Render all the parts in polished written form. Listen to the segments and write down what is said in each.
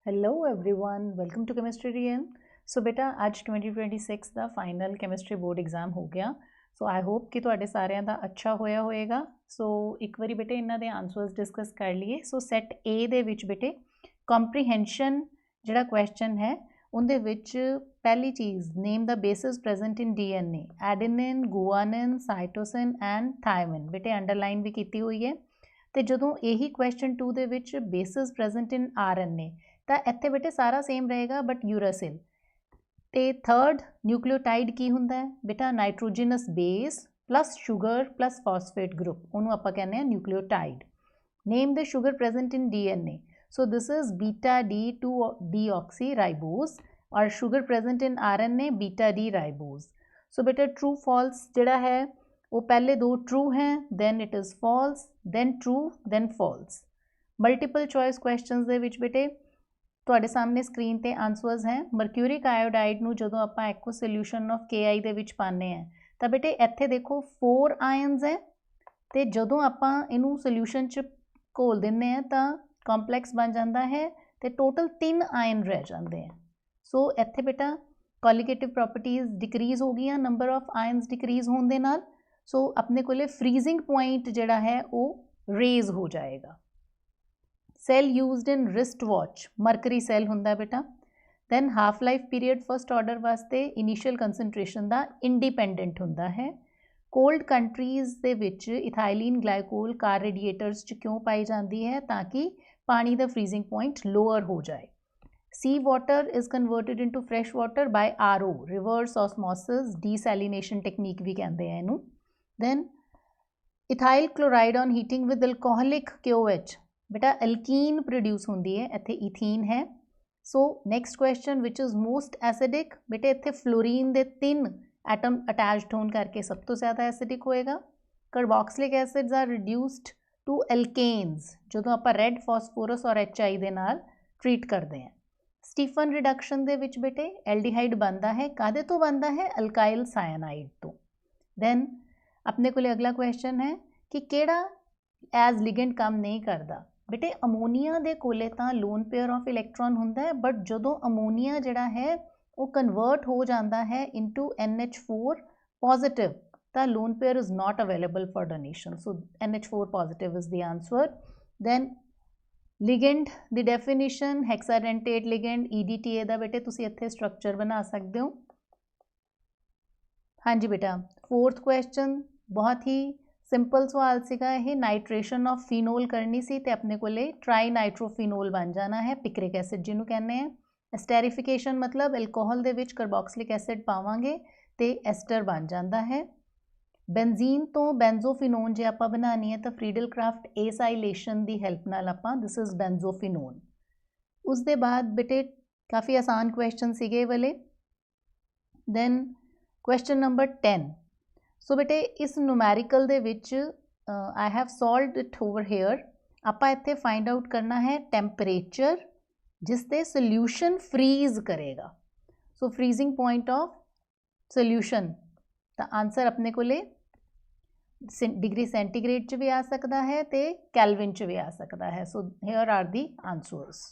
Hello everyone, welcome to Chemistry Rian. So बेटा ਅੱਜ 2026 ਦਾ final chemistry board exam ਹੋ ਗਿਆ। ਸੋ ਆਈ ਹੋਪ ਕਿ ਤੁਹਾਡੇ ਸਾਰਿਆਂ ਦਾ ਅੱਛਾ ਹੋਇਆ ਹੋਏਗਾ। ਸੋ ਇੱਕ ਵਾਰੀ ਬੇਟੇ ਇਹਨਾਂ ਦੇ ਆਨਸਰਸ ਡਿਸਕਸ ਕਰ ਲਈਏ। ਸੋ ਸੈਟ A ਦੇ ਵਿੱਚ ਬੇਟੇ ਕੰਪਰੀਹੈਂਸ਼ਨ ਜਿਹੜਾ ਕੁਐਸਚਨ ਹੈ ਉਹਦੇ ਵਿੱਚ ਪਹਿਲੀ ਚੀਜ਼ ਨੇਮ ਦਾ bases present in DNA adenine, guanine, cytosine and thymine ਬੇਟੇ ਅੰਡਰਲਾਈਨ ਵੀ ਕੀਤੀ ਹੋਈ ਹੈ। ਤੇ ਜਦੋਂ ਇਹੀ ਕੁਐਸਚਨ 2 ਦੇ ਵਿੱਚ ਬੇਸਿਸ ਪ੍ਰੈਜ਼ੈਂਟ ਇਨ RNA ਤਾਂ ਇੱਥੇ ਬੇਟੇ ਸਾਰਾ ਸੇਮ ਰਹੇਗਾ ਬਟ ਯੂਰਾਸਿਲ। ਤੇ ਥਰਡ ਨਿਊਕਲੀਓਟਾਈਡ ਕੀ ਹੁੰਦਾ ਹੈ ਬੇਟਾ? Nitrogenous base plus sugar plus phosphate group, ਉਹਨੂੰ ਆਪਾਂ ਕਹਿੰਦੇ ਆ nucleotide. Name the sugar present in DNA। So this is beta D2 deoxyribose ਔਰ sugar present in RNA beta D ribose। So ਬੇਟਾ ਟਰੂ ਫਾਲਸ ਜਿਹੜਾ ਹੈ वो पहले दो ट्रू हैं, then it is false, then true, then false। Multiple choice questions ਦੇ ਵਿੱਚ ਬੇਟੇ ਤੁਹਾਡੇ ਸਾਹਮਣੇ ਸਕਰੀਨ ਤੇ ਆਨਸਰਸ ਹੈ। ਮਰਕਿਊਰਿਕ ਆਇਓਡਾਈਡ ਨੂੰ ਜਦੋਂ ਆਪਾਂ ਐਕੋ ਸੋਲੂਸ਼ਨ ਆਫ KI ਦੇ ਵਿੱਚ ਪਾਉਂਦੇ ਆ ਤਾਂ ਬੇਟੇ ਇੱਥੇ ਦੇਖੋ 4 ਆਇਨਸ ਹੈ ਤੇ ਜਦੋਂ ਆਪਾਂ ਇਹਨੂੰ ਸੋਲੂਸ਼ਨ ਚ ਘੋਲ ਦਿੰਨੇ ਆ ਤਾਂ ਕੰਪਲੈਕਸ ਬਣ ਜਾਂਦਾ ਹੈ ਤੇ ਟੋਟਲ 3 ਆਇਨ ਰਹਿ ਜਾਂਦੇ ਆ। ਸੋ ਇੱਥੇ ਬੇਟਾ ਕੋਲੀਗੇਟਿਵ ਪ੍ਰੋਪਰਟੀਜ਼ ਡਿਕਰੀਜ਼ ਹੋ ਗਈਆਂ ਨੰਬਰ ਆਫ ਆਇਨਸ ਡਿਕਰੀਜ਼ ਹੋਣ ਦੇ ਨਾਲ। सो अपने को फ्रीजिंग पॉइंट जोड़ा है वो रेज हो जाएगा। Cell used in wrist watch mercury cell होंदा बेटा। Then half life period first order वास्ते इनीशियल कंसनट्रेशन का इंडिपेंडेंट होंदा है। कोल्ड कंट्रीज़ दे विच इथाइलिन ग्लाइकोल कार रेडिएटर्स च क्यों पाई जाती है? ताकि पानी का फ्रीजिंग पॉइंट लोअर हो जाए। Sea water is converted into fresh water by RO reverse osmosis desalination technique भी कहते हैं इनू। then ethyl chloride on heating with alcoholic KOH बेटा alkene produce होंदी है, इत्थे ethene है। so next question which is most acidic बेटे इत्थे fluorine दे 3 atom attached होने करके सब तो ज़्यादा acidic होएगा। carboxylic acids are reduced to alkanes जो तो आप red phosphorus और HI दे नाल treat करते हैं। स्टीफन रिडक्शन दे विच बेटे एल्डिहाइड बनता है, कादे तो बनता है? अल्काइल साइनाइड तो। then अपने को अगला क्वेश्चन है कि केड़ा एज लिगेंड काम नहीं करता बेटे? अमोनीया दे कोले तां लोन पेयर ऑफ इलैक्ट्रॉन होंदा है बट जदों अमोनीया जिहड़ा है वो कन्वर्ट हो जाता है इनटू NH4 पॉजिटिव तां lone pair is not available for donation. So NH4 positive is the answer. Then ligand दी डेफिनेशन हेक्साडेंटेट लिगेंड EDTA दा बेटे तुसीं इत्थे स्ट्रक्चर बना सकते हो। हाँ जी बेटा फोर्थ क्वेश्चन बहुत ही सिंपल सवाल सीगा ये। नाइट्रेशन ऑफ फिनोल करनी सी ते अपने को ट्राई नाइट्रोफिनोल बन जाना है, पिक्रिक एसिड जिन्हों कहने हैं। एस्टेरिफिकेशन मतलब एल्कोहल दे विच कार्बोक्सिलिक एसिड पावांगे ते एस्टर बन जाता है। बेंजीन तो बेंजोफिनोन जे आपां बनानी है तो फ्रीडल क्राफ्ट एसाइलेशन की हेल्प नाल आपां दिस इज़ बेंजोफिनोन। उस दे बाद बेटे काफ़ी आसान क्वेश्चन सीगे वाले। Then question number 10। सो बेटे इस numerical the which I have solved it over here. आपां इत्थे फाइंड आउट करना है टैंपरेचर जिस ते सोल्यूशन फ्रीज करेगा। सो फ्रीजिंग पॉइंट ऑफ सोल्यूशन दा आंसर अपने को डिग्री सेंटीग्रेड च भी आ सकता है तो कैलविन च भी आ सकता है। So here are the answers.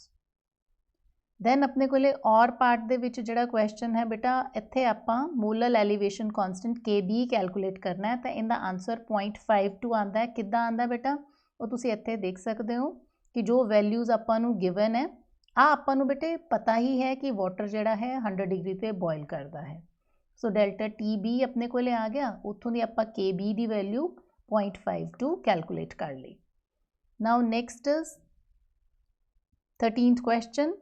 Then अपने को और पार्ट दे विच जिहड़ा क्वेश्चन है बेटा इत्थे आपां molal elevation constant KB calculate करना है तो इनका आंसर 0.52 आता है। किद्दां आंदा बेटा वो तुसीं इत्थे देख सकते हो कि जो वैल्यूज़ आपां नूं गिवन है आपां नूं बेटे पता ही है कि वाटर जिहड़ा है 100 डिग्री ते बॉयल करता है। सो डेल्टा TB अपने को आ गया, उत्थों दी आपां KB दी वैल्यू 0.52 कैलकुलेट कर ली। Now next is 13th question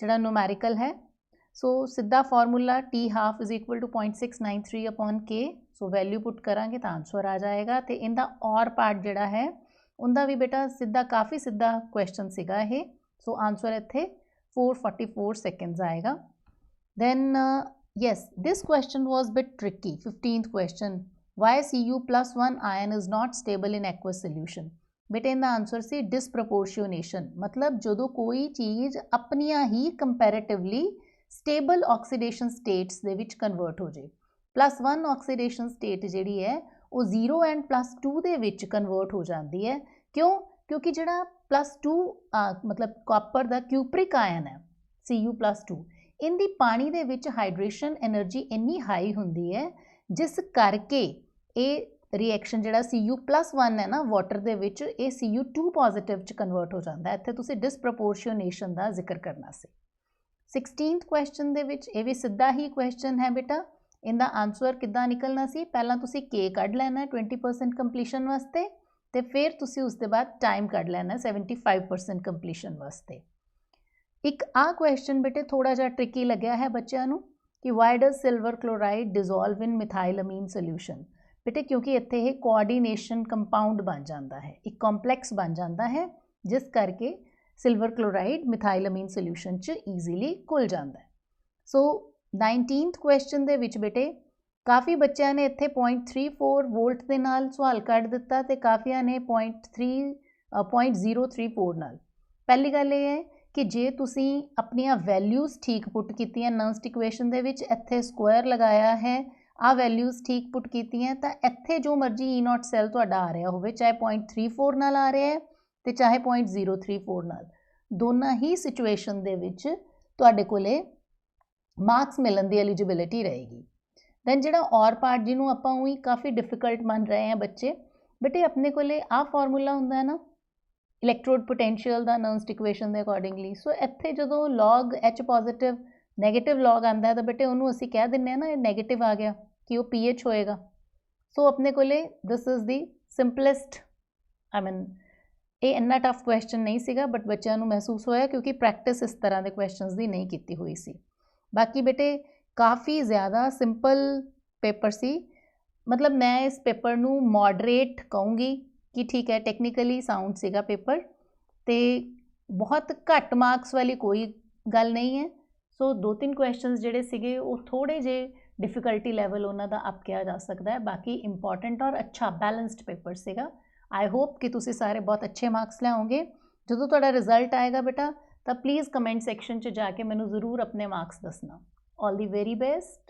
जिहड़ा न्यूमैरिकल है। सो सीधा formula T½ is equal to 0.693 upon K। So value put करांगे तो आंसर आ जाएगा। तो इनका और पार्ट जिहड़ा है उनका भी बेटा सीधा काफ़ी सीधा क्वेश्चन सीगा ये। सो आंसर इत्थे 444 सेकेंड्स आएगा। Then yes this question was bit tricky. 15th question why Cu+1 ion is not stable in aqueous solution. बेटे इनका आंसर सी डिसप्रपोर्शनेशन मतलब जो कोई चीज़ अपनिया ही comparatively stable oxidation states the which convert हो जाए। +1 ऑक्सीडेशन स्टेट जिहड़ी है वो 0 एंड +2 दे विच कन्वर्ट हो जाती है। क्यों? क्योंकि जिहड़ा +2 मतलब कॉपर ਦਾ क्यूप्रिक आयन है Cu+2 इनकी पानी ਦੇ ਵਿੱਚ ਹਾਈਡਰੇਸ਼ਨ એનર્ਜੀ ਇੰਨੀ ਹਾਈ ਹੁੰਦੀ ਹੈ ਜਿਸ ਕਰਕੇ ਇਹ ਰਿਐਕਸ਼ਨ ਜਿਹੜਾ Cu+1 ਹੈ ਨਾ ਵਾਟਰ ਦੇ ਵਿੱਚ ਇਹ Cu2 ਪੋਜ਼ਿਟਿਵ ਚ ਕਨਵਰਟ ਹੋ ਜਾਂਦਾ ਹੈ। ਇੱਥੇ ਤੁਸੀਂ ਡਿਸਪ੍ਰੋਪੋਰਸ਼ਨੇਸ਼ਨ ਦਾ ਜ਼ਿਕਰ ਕਰਨਾ ਸੀ। 16th ਕੁਐਸਚਨ ਦੇ ਵਿੱਚ ਇਹ ਵੀ ਸਿੱਧਾ ਹੀ ਕੁਐਸਚਨ ਹੈ ਬੇਟਾ, ਇਹਦਾ ਆਨਸਰ ਕਿੱਦਾਂ ਨਿਕਲਣਾ ਸੀ, ਪਹਿਲਾਂ ਤੁਸੀਂ K ਕੱਢ ਲੈਣਾ 20% ਕੰਪਲੀਸ਼ਨ ਵਾਸਤੇ ਤੇ ਫਿਰ ਤੁਸੀਂ ਉਸ ਦੇ ਬਾਅਦ ਟਾਈਮ ਕੱਢ ਲੈਣਾ 75% ਕੰਪਲੀਸ਼ਨ ਵਾਸਤੇ। ਇੱਕ ਆ ਕੁਐਸਚਨ ਬੇਟੇ ਥੋੜਾ ਜਿਹਾ ਟ੍ਰਿਕੀ ਲੱਗਿਆ ਹੈ ਬੱਚਿਆਂ ਨੂੰ ਕਿ why does silver chloride dissolve in methylamine solution. बेटे क्योंकि इत्थे ये कोआर्डीनेशन कंपाउंड बन जाता है, एक कॉम्पलैक्स बन जाता है जिस करके सिल्वर क्लोराइड मिथाइलअमीन सोल्यूशन च ईजीली घुल जाता है। सो 19th क्वेश्चन दे विच बेटे काफ़ी बच्चों ने इत्थे 0.34 वोल्ट के नाल सवाल कढ़ दिता ते काफ़िया ने 0.034 नाल। पहली गल ये है कि जे तुसी अपनियां वैल्यूज़ ठीक पुट कीतियां नर्स्ट इक्वेशन दे विच इत्थे स्क्वायर लगाया है आ वैल्यूज़ ठीक पुट की हैं तो इत्थे जो मर्जी E0 सैल तुहाडा आ रहा हो चाहे 0.34 नाल आ रहा है तो चाहे 0.034 नाल, दोनों ही सिचुएशन दे विच तुहाडे कोले मार्क्स मिलने की एलिजिबिलिटी रहेगी। दैन जिहड़ा और पार्ट जिन्हों आपां उही काफ़ी डिफिकल्ट मान रहे हैं बच्चे, बेटे अपने कोले आ फॉर्मूला हुंदा है ना इलैक्ट्रोड पोटेंशियल दा नर्स्ट इक्वेशन के अकॉर्डिंगली। सो इत्थे जदों log H positive negative log आता है तो बेटे उन्होंने असी कह दें ना ये नैगेटिव आ गया कि वो PH होएगा। सो अपने कोले this is the simplest I mean ये इन्ना टफ क्वेश्चन नहीं सीगा बट बच्चों को महसूस होया क्योंकि प्रैक्टिस इस तरह के क्वेश्चंस दी नहीं की हुई सी। बाकी बेटे काफ़ी ज़्यादा सिंपल पेपर सी, मतलब मैं इस पेपर नू मॉडरेट कहूँगी कि ठीक है टेक्निकली साउंड सीगा पेपर तो बहुत घट मार्क्स वाली कोई गल नहीं है। सो 2-3 क्वेश्चंस जिहड़े सीगे वो थोड़े जे डिफिकल्टी लैवल उन्हां दा अप किया जा सकता है, बाकी इंपॉर्टेंट और अच्छा बैलेंस्ड पेपर सीगा। आई होप कि तुसी सारे बहुत अच्छे मार्क्स लियाओगे। जो तुहाडा रिजल्ट आएगा बेटा तो प्लीज़ कमेंट सैक्शन च जाके मैनू ज़रूर अपने मार्क्स दसना। All the very best.